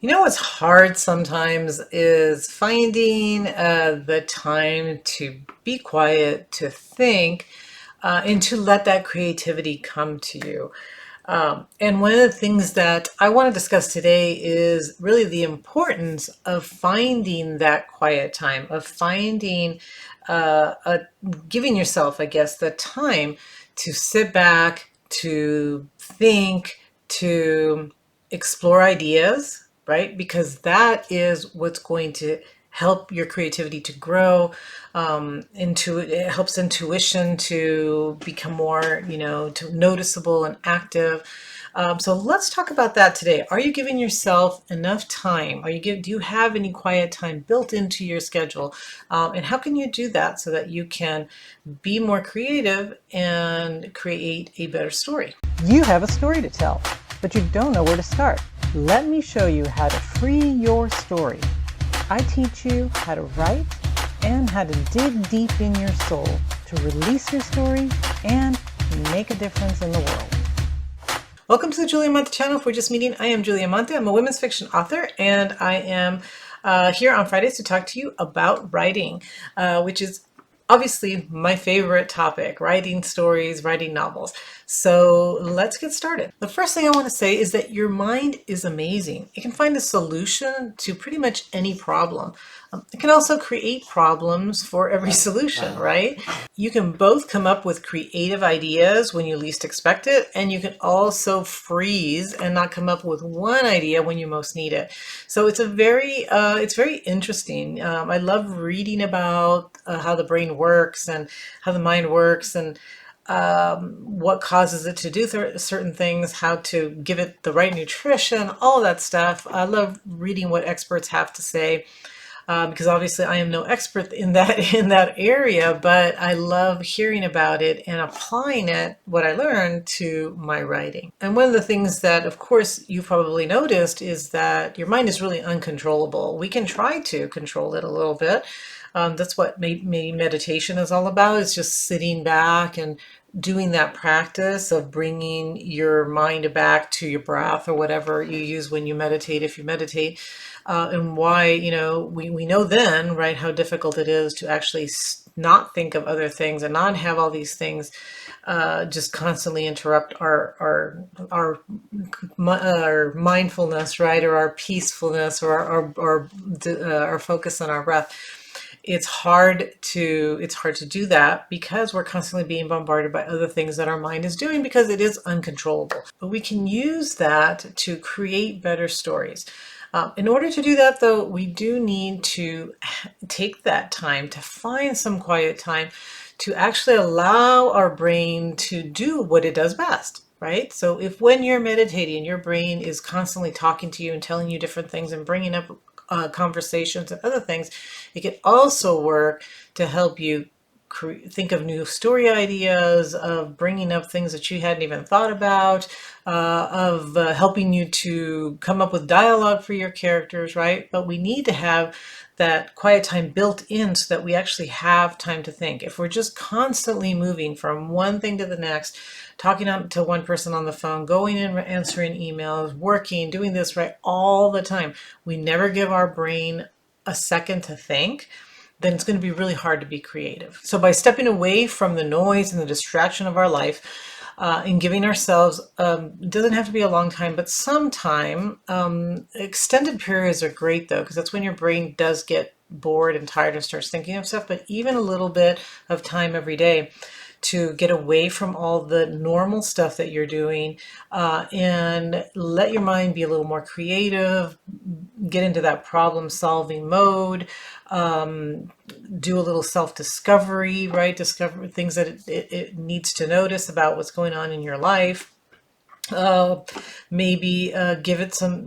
You know what's hard sometimes is finding the time to be quiet, to think, and to let that creativity come to you. And one of the things that I want to discuss today is really the importance of finding that quiet time, of finding, giving yourself, I guess, the time to sit back, to think, to explore ideas, right? Because that is what's going to help your creativity to grow. It helps intuition to become more, to noticeable and active. So let's talk about that today. Are you giving yourself enough time? Do you have any quiet time built into your schedule? And how can you do that so that you can be more creative and create a better story? You have a story to tell, but you don't know where to start. Let me show you how to free your story. I teach you how to write and how to dig deep in your soul to release your story and make a difference in the world. Welcome to the Julia Monte channel. If we're just meeting, I am Julia Monte. I'm a women's fiction author, and I am here on Fridays to talk to you about writing, which is obviously my favorite topic, writing stories, writing novels. So let's get started. The first thing I want to say is that your mind is amazing. It can find a solution to pretty much any problem. It can also create problems for every solution, right? You can both come up with creative ideas when you least expect it, and you can also freeze and not come up with one idea when you most need it. So it's very interesting. I love reading about how the brain works and how the mind works, and what causes it to do certain things, how to give it the right nutrition, all that stuff. I love reading what experts have to say, because obviously I am no expert in that area, but I love hearing about it and applying what I learned to my writing. And one of the things that, of course, you've probably noticed is that your mind is really uncontrollable. We can try to control it a little bit. That's what maybe meditation is all about, is just sitting back and doing that practice of bringing your mind back to your breath or whatever you use when you meditate, if you meditate. And why, we know then, right, how difficult it is to actually not think of other things and not have all these things just constantly interrupt our mindfulness, right, or our peacefulness, or our focus on our breath. It's hard to do that because we're constantly being bombarded by other things that our mind is doing, because it is uncontrollable. But we can use that to create better stories. In order to do that, though, we do need to take that time to find some quiet time to actually allow our brain to do what it does best, right? So if when you're meditating, your brain is constantly talking to you and telling you different things and bringing up conversations and other things, it can also work to help you think of new story ideas, of bringing up things that you hadn't even thought about, of helping you to come up with dialogue for your characters, right? But we need to have that quiet time built in so that we actually have time to think. If we're just constantly moving from one thing to the next, talking to one person on the phone, going and answering emails, working, doing this, right, all the time, we never give our brain a second to think, then it's going to be really hard to be creative. So by stepping away from the noise and the distraction of our life, and giving ourselves, it doesn't have to be a long time, but some time, extended periods are great though, because that's when your brain does get bored and tired and starts thinking of stuff. But even a little bit of time every day to get away from all the normal stuff that you're doing, and let your mind be a little more creative, get into that problem solving mode, do a little self-discovery, right? Discover things that it needs to notice about what's going on in your life. Maybe give it some,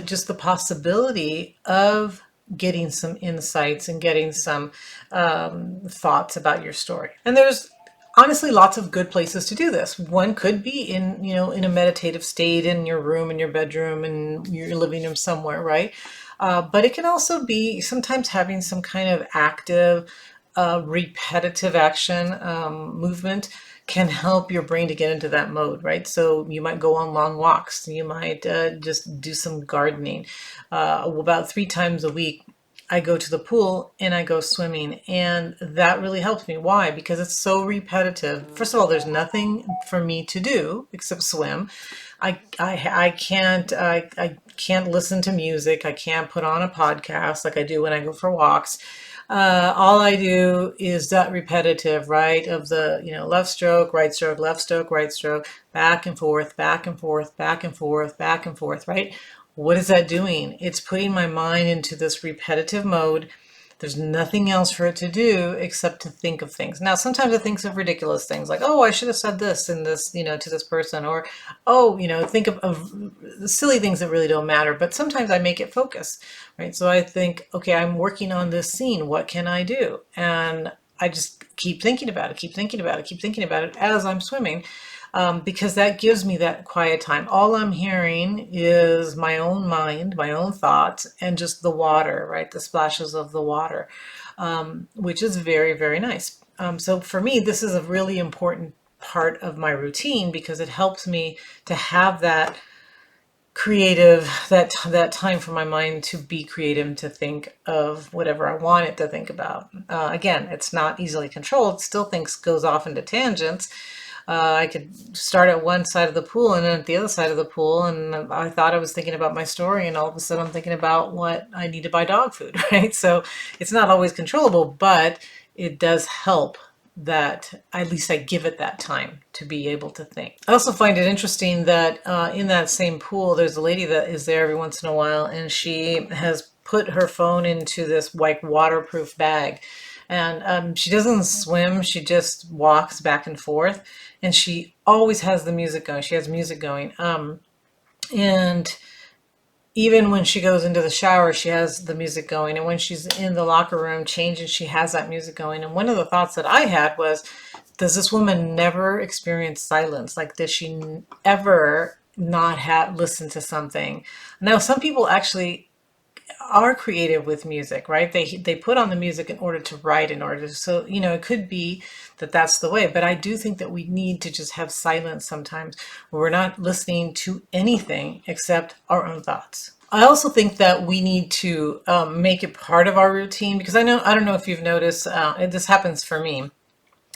just the possibility of getting some insights and getting some thoughts about your story. And there's honestly lots of good places to do this. One could be in a meditative state in your room, in your bedroom, in your living room somewhere, right? But it can also be sometimes having some kind of active, repetitive action, movement can help your brain to get into that mode, right? So you might go on long walks. You might just do some gardening. About 3 times a week, I go to the pool and I go swimming, and that really helps me. Why? Because it's so repetitive. First of all, there's nothing for me to do except swim. I can't listen to music. I can't put on a podcast like I do when I go for walks. All I do is that repetitive, right? Of the, left stroke, right stroke, left stroke, right stroke, back and forth, back and forth, back and forth, back and forth, right? What is that doing? It's putting my mind into this repetitive mode. There's nothing else for it to do except to think of things. Now, sometimes it thinks of ridiculous things like, oh, I should have said this in this, to this person, or, oh, think of silly things that really don't matter. But sometimes I make it focus, right? So I think, okay, I'm working on this scene. What can I do? And I just keep thinking about it, keep thinking about it, keep thinking about it as I'm swimming. Because that gives me that quiet time. All I'm hearing is my own mind, my own thoughts, and just the water, right? The splashes of the water, which is very, very nice. So for me, this is a really important part of my routine because it helps me to have that creative, that time for my mind to be creative and to think of whatever I want it to think about. Again, it's not easily controlled. It still thinks goes off into tangents. I could start at one side of the pool and then at the other side of the pool, and I thought I was thinking about my story, and all of a sudden I'm thinking about what I need to buy dog food, right? So it's not always controllable, but it does help that at least I give it that time to be able to think. I also find it interesting that in that same pool, there's a lady that is there every once in a while, and she has put her phone into this like waterproof bag. And she doesn't swim, she just walks back and forth. And she always has the music going. She has music going. And even when she goes into the shower, she has the music going. And when she's in the locker room changing, she has that music going. And one of the thoughts that I had was, does this woman never experience silence? Like, does she ever not have listened to something? Now, some people actually are creative with music, right? They put on the music in order to write, in order to, so it could be that that's the way. But I do think that we need to just have silence sometimes where we're not listening to anything except our own thoughts. I also think that we need to make it part of our routine, because I don't know if you've noticed, this happens for me.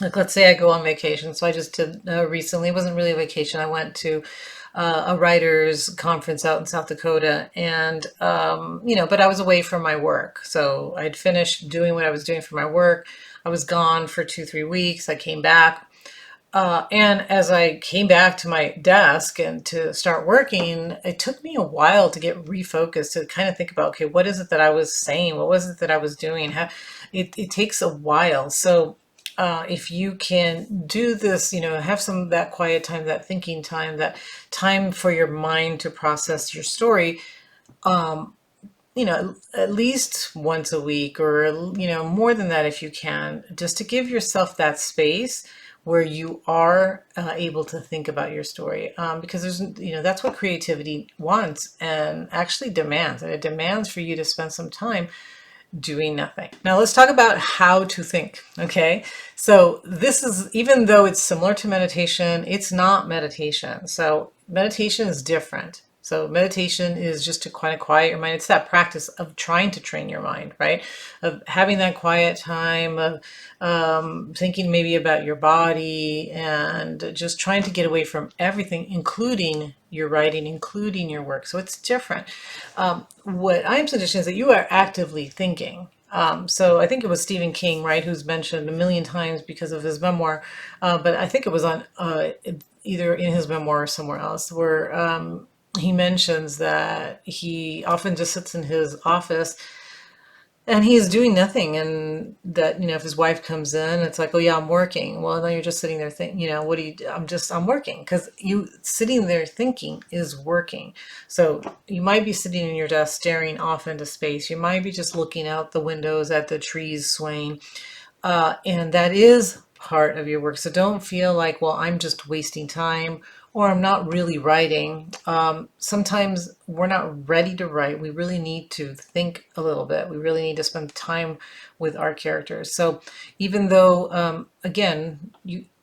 Like, let's say I go on vacation. So I just did recently, it wasn't really a vacation. I went to a writers conference out in South Dakota, and but I was away from my work. So I'd finished doing what I was doing for my work. I was gone for 2, 3 weeks. I came back. And as I came back to my desk and to start working, it took me a while to get refocused, to kind of think about, okay, what is it that I was saying? What was it that I was doing? It takes a while. So if you can do this, have some of that quiet time, that thinking time, that time for your mind to process your story, at least once a week, or, more than that if you can, just to give yourself that space where you are able to think about your story. Because that's what creativity wants and actually demands. And it demands for you to spend some time doing nothing. Now let's talk about how to think, okay? So this is, even though it's similar to meditation, it's not meditation. So meditation is different. So meditation is just to kind of quiet your mind. It's that practice of trying to train your mind, right? Of having that quiet time, of thinking maybe about your body, and just trying to get away from everything, including your writing, including your work. So it's different. What I'm suggesting is that you are actively thinking. So I think it was Stephen King, right, who's mentioned a million times because of his memoir, but I think it was on either in his memoir or somewhere else, where he mentions that he often just sits in his office and he's doing nothing, and that, if his wife comes in, it's like, oh yeah, I'm working. Well, then you're just sitting there thinking, what do you do? I'm working, because you sitting there thinking is working. So you might be sitting in your desk staring off into space. You might be just looking out the windows at the trees swaying. And that is part of your work. So don't feel like, well, I'm just wasting time, or I'm not really writing. Sometimes we're not ready to write. We really need to think a little bit. We really need to spend time with our characters. So even though, again,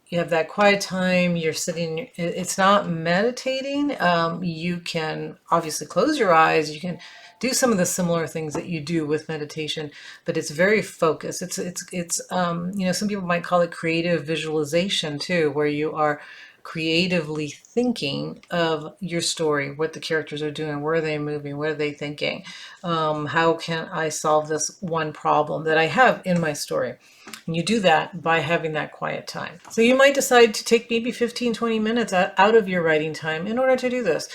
you have that quiet time, you're sitting, it's not meditating. You can obviously close your eyes, you can do some of the similar things that you do with meditation, but it's very focused. Some people might call it creative visualization too, where you are creatively thinking of your story, what the characters are doing, where are they moving, what are they thinking, how can I solve this one problem that I have in my story. And you do that by having that quiet time. So you might decide to take maybe 15, 20 minutes out of your writing time in order to do this.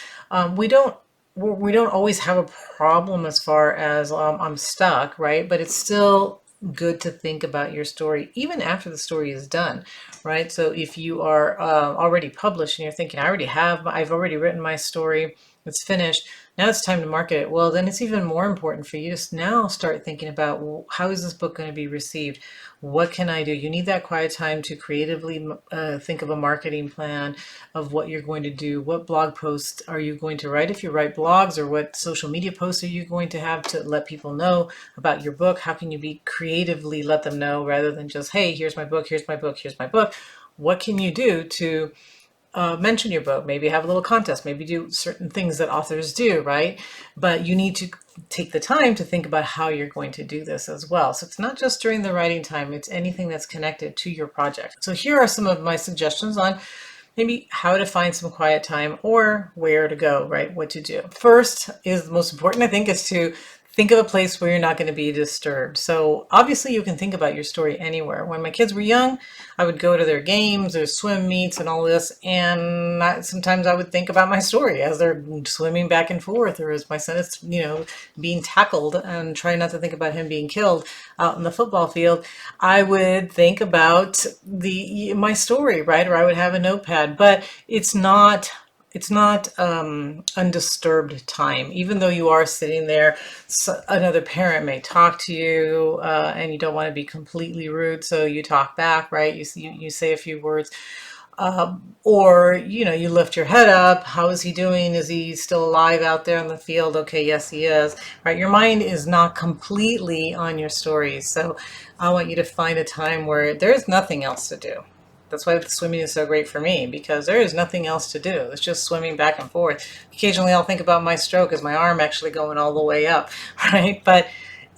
We don't always have a problem as far as I'm stuck, right? But it's still good to think about your story even after the story is done, right? So if you are already published and you're thinking, I've already written my story, it's finished. Now it's time to market it. Well, then it's even more important for you to now start thinking about, well, how is this book going to be received? What can I do? You need that quiet time to creatively think of a marketing plan of what you're going to do. What blog posts are you going to write if you write blogs, or what social media posts are you going to have to let people know about your book? How can you be creatively let them know rather than just, hey, here's my book, here's my book, here's my book. What can you do to mention your book, maybe have a little contest, maybe do certain things that authors do, right? But you need to take the time to think about how you're going to do this as well. So it's not just during the writing time, it's anything that's connected to your project. So here are some of my suggestions on maybe how to find some quiet time or where to go, right? What to do. First is the most important, I think, is to think of a place where you're not going to be disturbed. So obviously you can think about your story anywhere. When my kids were young, I would go to their games or swim meets and all this, and sometimes I would think about my story as they're swimming back and forth, or as my son is, being tackled, and try not to think about him being killed out in the football field. I would think about my story, right? Or I would have a notepad, but it's not undisturbed time. Even though you are sitting there, another parent may talk to you, and you don't want to be completely rude, so you talk back, right? You say a few words, or you lift your head up. How is he doing? Is he still alive out there in the field? Okay, yes, he is. Right, your mind is not completely on your stories, so I want you to find a time where there's nothing else to do. That's why swimming is so great for me, because there is nothing else to do. It's just swimming back and forth. Occasionally I'll think about my stroke as my arm actually going all the way up, right? But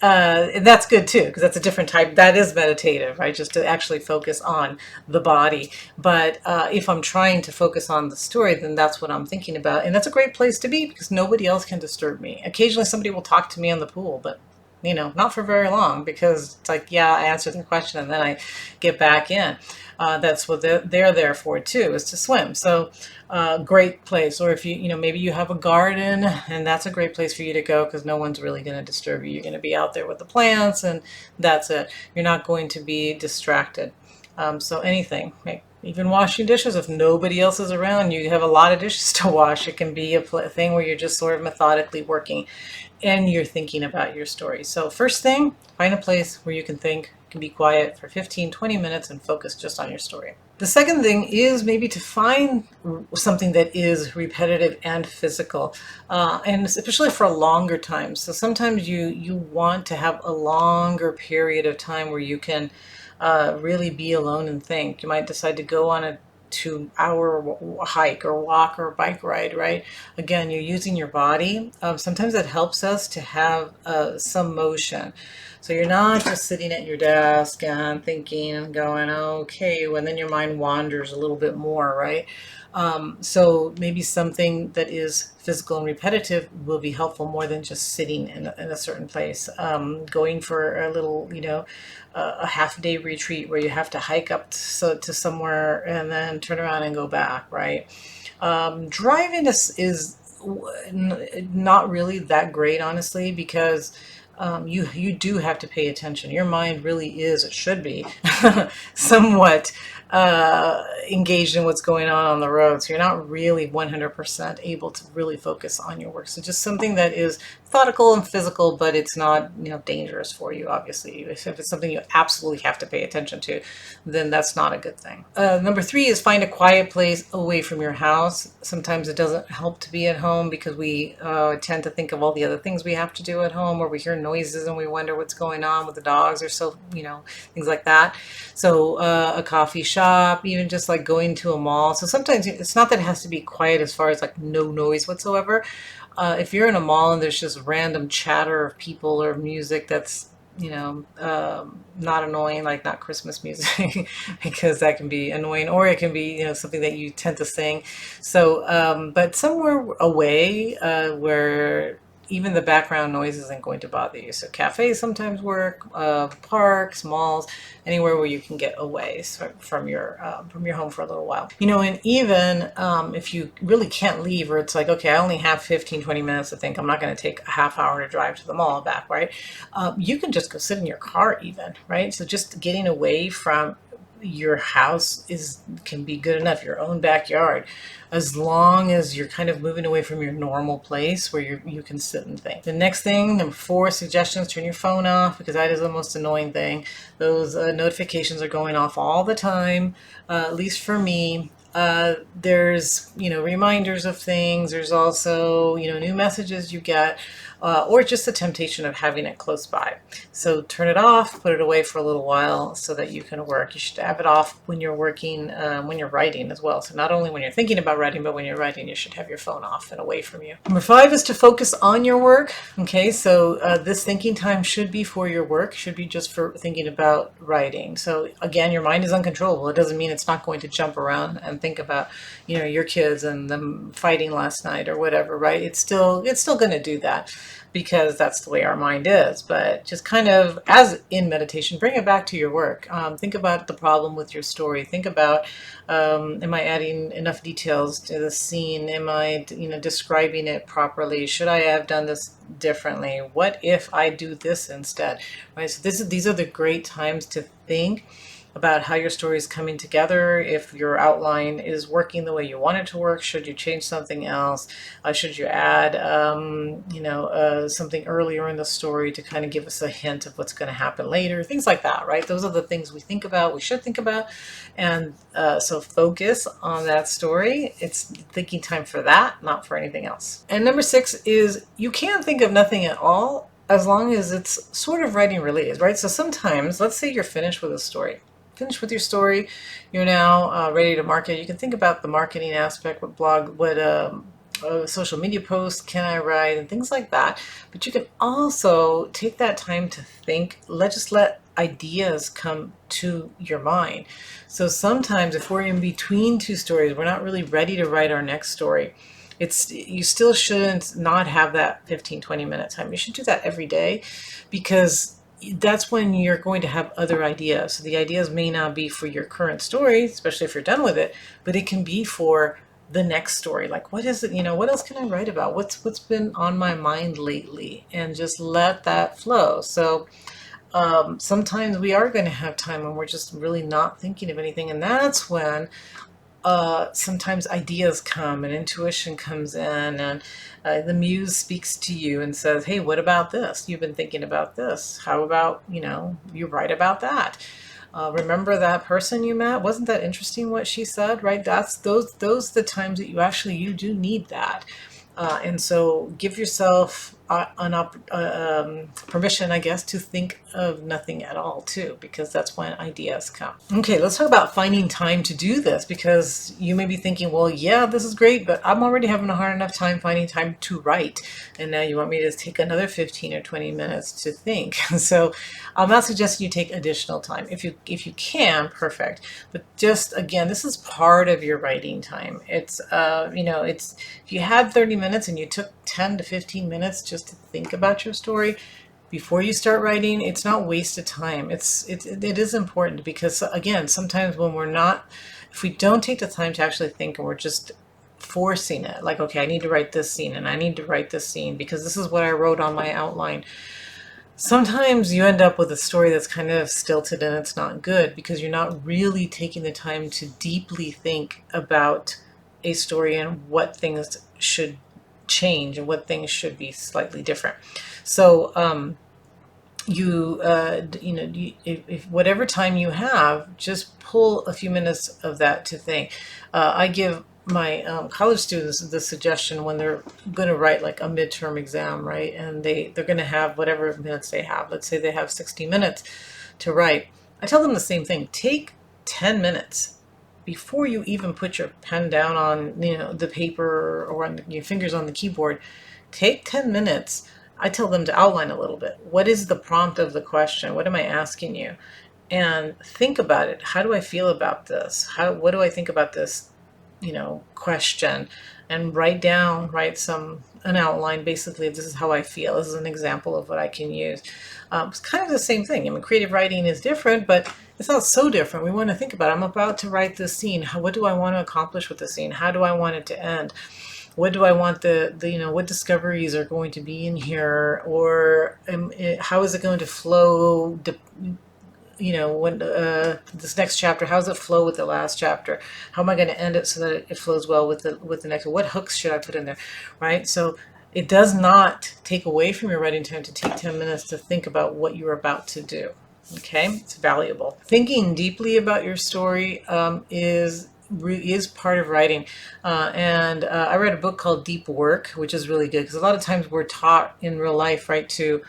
and that's good too, because that's a different type. That is meditative, right? Just to actually focus on the body. But if I'm trying to focus on the story, then that's what I'm thinking about. And that's a great place to be because nobody else can disturb me. Occasionally somebody will talk to me on the pool, but not for very long, because it's like, yeah, I answer their question and then I get back in. That's what they're there for too, is to swim. So great place. Or if maybe you have a garden, and that's a great place for you to go because no one's really going to disturb you. You're going to be out there with the plants, and that's it. You're not going to be distracted. So anything, even washing dishes, if nobody else is around, you have a lot of dishes to wash. It can be a thing where you're just sort of methodically working and you're thinking about your story. So first thing, find a place where you can think, can be quiet for 15, 20 minutes and focus just on your story. The second thing is maybe to find something that is repetitive and physical, and especially for a longer time. So sometimes you want to have a longer period of time where you can really be alone and think. You might decide to go on a 2-hour hike or walk or bike ride, right? Again, you're using your body. Sometimes it helps us to have some motion. So you're not just sitting at your desk and thinking and going, okay, and then your mind wanders a little bit more, right? So maybe something that is physical and repetitive will be helpful more than just sitting in a certain place. Going for a little, a half-day retreat where you have to hike up to somewhere and then turn around and go back, right? Driving is not really that great, honestly, because you do have to pay attention. Your mind really is, it should be, somewhat engaged in what's going on the road. So you're not really 100% able to really focus on your work. So just something that is methodical and physical, but it's not dangerous for you, obviously. If it's something you absolutely have to pay attention to, then that's not a good thing. Number 3 is find a quiet place away from your house. Sometimes it doesn't help to be at home because we tend to think of all the other things we have to do at home, or we hear noises and we wonder what's going on with the dogs, or so, things like that. So a coffee shop, even just like going to a mall. So sometimes it's not that it has to be quiet as far as like no noise whatsoever. If you're in a mall and there's just random chatter of people or music that's, not annoying, like not Christmas music, because that can be annoying, or it can be, something that you tend to sing. So, but somewhere away where even the background noise isn't going to bother you. So cafes sometimes work, parks, malls, anywhere where you can get away from your home for a little while. And even if you really can't leave, or it's like, okay, I only have 15, 20 minutes to think, I'm not going to take a half hour to drive to the mall and back, right? You can just go sit in your car even, right? So just getting away from your house can be good enough, your own backyard, as long as you're kind of moving away from your normal place where you can sit and think. The next thing, number 4, suggestions: turn your phone off, because that is the most annoying thing. Those notifications are going off all the time, at least for me. There's reminders of things. There's also new messages you get, or just the temptation of having it close by. So turn it off, put it away for a little while so that you can work. You should have it off when you're working, when you're writing as well. So not only when you're thinking about writing, but when you're writing, you should have your phone off and away from you. Number 5 is to focus on your work. Okay, so this thinking time should be for your work, should be just for thinking about writing. So again, your mind is uncontrollable. It doesn't mean it's not going to jump around and think about, your kids and them fighting last night or whatever, right? It's still going to do that, because that's the way our mind is. But just kind of, as in meditation, bring it back to your work. Think about the problem with your story. Think about, am I adding enough details to the scene? Am I, describing it properly? Should I have done this differently? What if I do this instead? Right. So these are the great times to think about how your story is coming together. If your outline is working the way you want it to work, should you change something else? Should you add, something earlier in the story to kind of give us a hint of what's going to happen later? Things like that, right? Those are the things we think about, we should think about. And so focus on that story. It's thinking time for that, not for anything else. And number 6 is, you can't think of nothing at all as long as it's sort of writing related, right? So sometimes, let's say you're finished with a story. Finished with your story, you're now ready to market. You can think about the marketing aspect, what social media posts can I write, and things like that. But you can also take that time to think. Just let ideas come to your mind. So sometimes if we're in between 2 stories, we're not really ready to write our next story. You still shouldn't not have that 15, 20-minute time. You should do that every day, because that's when you're going to have other ideas. So the ideas may not be for your current story, especially if you're done with it, but it can be for the next story. Like, what is it, what else can I write about? What's been on my mind lately? And just let that flow. So sometimes we are going to have time when we're just really not thinking of anything. And that's when sometimes ideas come and intuition comes in, and the muse speaks to you and says, hey, what about this? You've been thinking about this. How about, you write about that? Remember that person you met? Wasn't that interesting what she said, right? That's those the times that you do need that. And so give yourself permission, I guess, to think of nothing at all too, because that's when ideas come. Okay, let's talk about finding time to do this, because you may be thinking, well, yeah, this is great, but I'm already having a hard enough time finding time to write. And now you want me to take another 15 or 20 minutes to think. So I'm not suggesting you take additional time. If you can, perfect. But just, again, this is part of your writing time. It's, if you had 30 minutes and you took 10 to 15 minutes just to think about your story before you start writing, it's not wasted time. It is important, because again, sometimes if we don't take the time to actually think, and we're just forcing it, like, okay, I need to write this scene and I need to write this scene because this is what I wrote on my outline. Sometimes you end up with a story that's kind of stilted and it's not good, because you're not really taking the time to deeply think about a story and what things should change and what things should be slightly different. So if whatever time you have, just pull a few minutes of that to think. I give my college students the suggestion when they're going to write like a midterm exam, right? And they're going to have whatever minutes they have. Let's say they have 60 minutes to write. I tell them the same thing. Take 10 minutes before you even put your pen down on, the paper or on your fingers on the keyboard. Take 10 minutes. I tell them to outline a little bit. What is the prompt of the question? What am I asking you? And think about it. How do I feel about this? What do I think about this, question? And write an outline. Basically, this is how I feel. This is an example of what I can use. It's kind of the same thing. I mean, creative writing is different, but it's not so different. We want to think about it. I'm about to write this scene. What do I want to accomplish with the scene? How do I want it to end? What do I want what discoveries are going to be in here, or how is it going to flow? When this next chapter, how does it flow with the last chapter? How am I going to end it so that it flows well with the next? What hooks should I put in there, right? So it does not take away from your writing time to take 10 minutes to think about what you're about to do. Okay, it's valuable. Thinking deeply about your story is part of writing. And I read a book called Deep Work, which is really good because a lot of times we're taught in real life, right, to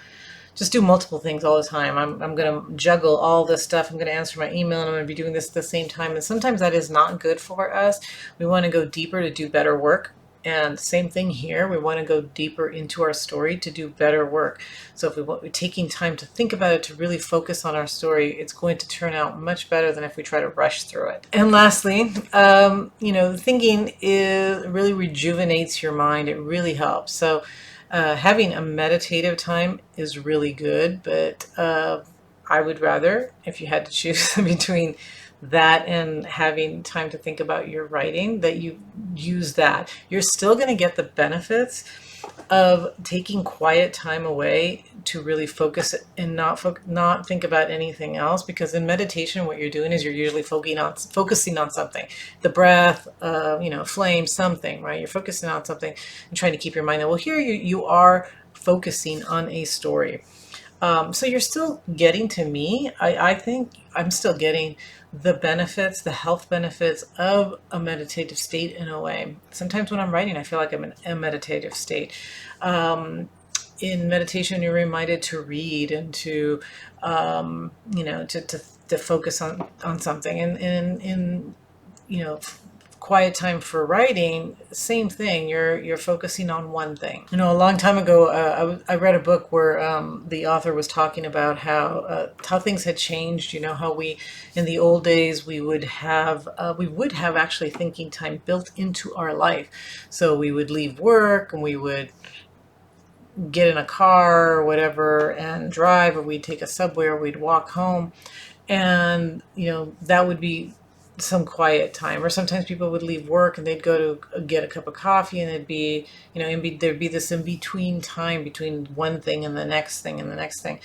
just do multiple things all the time. I'm going to juggle all this stuff. I'm going to answer my email and I'm going to be doing this at the same time. And sometimes that is not good for us. We want to go deeper to do better work. And same thing here. We want to go deeper into our story to do better work. So if we're taking time to think about it, to really focus on our story, it's going to turn out much better than if we try to rush through it. And lastly, thinking really rejuvenates your mind. It really helps. So having a meditative time is really good, but I would rather, if you had to choose between that and having time to think about your writing, that you use that. You're still going to get the benefits of taking quiet time away to really focus and not think about anything else, because in meditation what you're doing is you're usually focusing on something, the breath, flame, something, right? You're focusing on something and trying to keep your mind there. Well, here you are focusing on a story. So you're still getting, to me, I think I'm still getting the benefits, the health benefits of a meditative state in a way. Sometimes when I'm writing, I feel like I'm in a meditative state. In meditation, you're reminded to read and to, to focus on something. And in, quiet time for writing, same thing. You're focusing on one thing. A long time ago, I read a book where the author was talking about how things had changed. How we, in the old days, we would have actually thinking time built into our life. So we would leave work and we would get in a car or whatever and drive, or we'd take a subway, or we'd walk home, and that would be some quiet time. Or sometimes people would leave work and they'd go to get a cup of coffee, and it'd be, there'd be this in between time between one thing and the next thing and the next thing.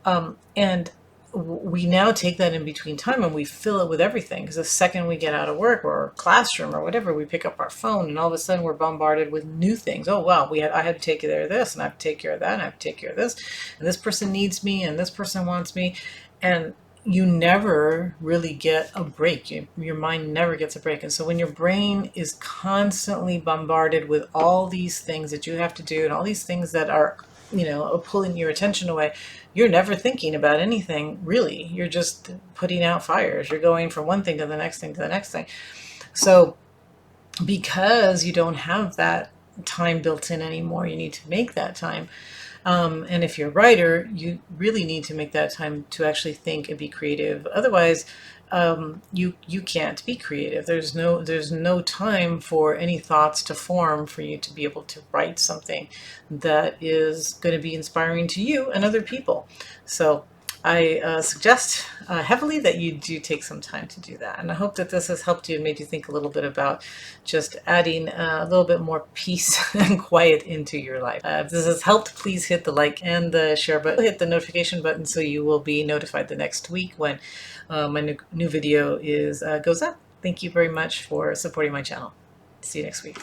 And we now take that in between time and we fill it with everything, because the second we get out of work or classroom or whatever, we pick up our phone and all of a sudden we're bombarded with new things. Oh wow, I had to take care of this, and I have to take care of that, and I have to take care of this, and this person needs me, and this person wants me, and you never really get a break. Your mind never gets a break. And so when your brain is constantly bombarded with all these things that you have to do and all these things that are pulling your attention away, you're never thinking about anything, really. You're just putting out fires. You're going from one thing to the next thing to the next thing. So because you don't have that time built in anymore, you need to make that time. And if you're a writer, you really need to make that time to actually think and be creative. Otherwise, you can't be creative. There's no time for any thoughts to form for you to be able to write something that is going to be inspiring to you and other people. So I suggest heavily that you do take some time to do that. And I hope that this has helped you and made you think a little bit about just adding a little bit more peace and quiet into your life. If this has helped, please hit the like and the share button. Hit the notification button so you will be notified the next week when my new video goes up. Thank you very much for supporting my channel. See you next week.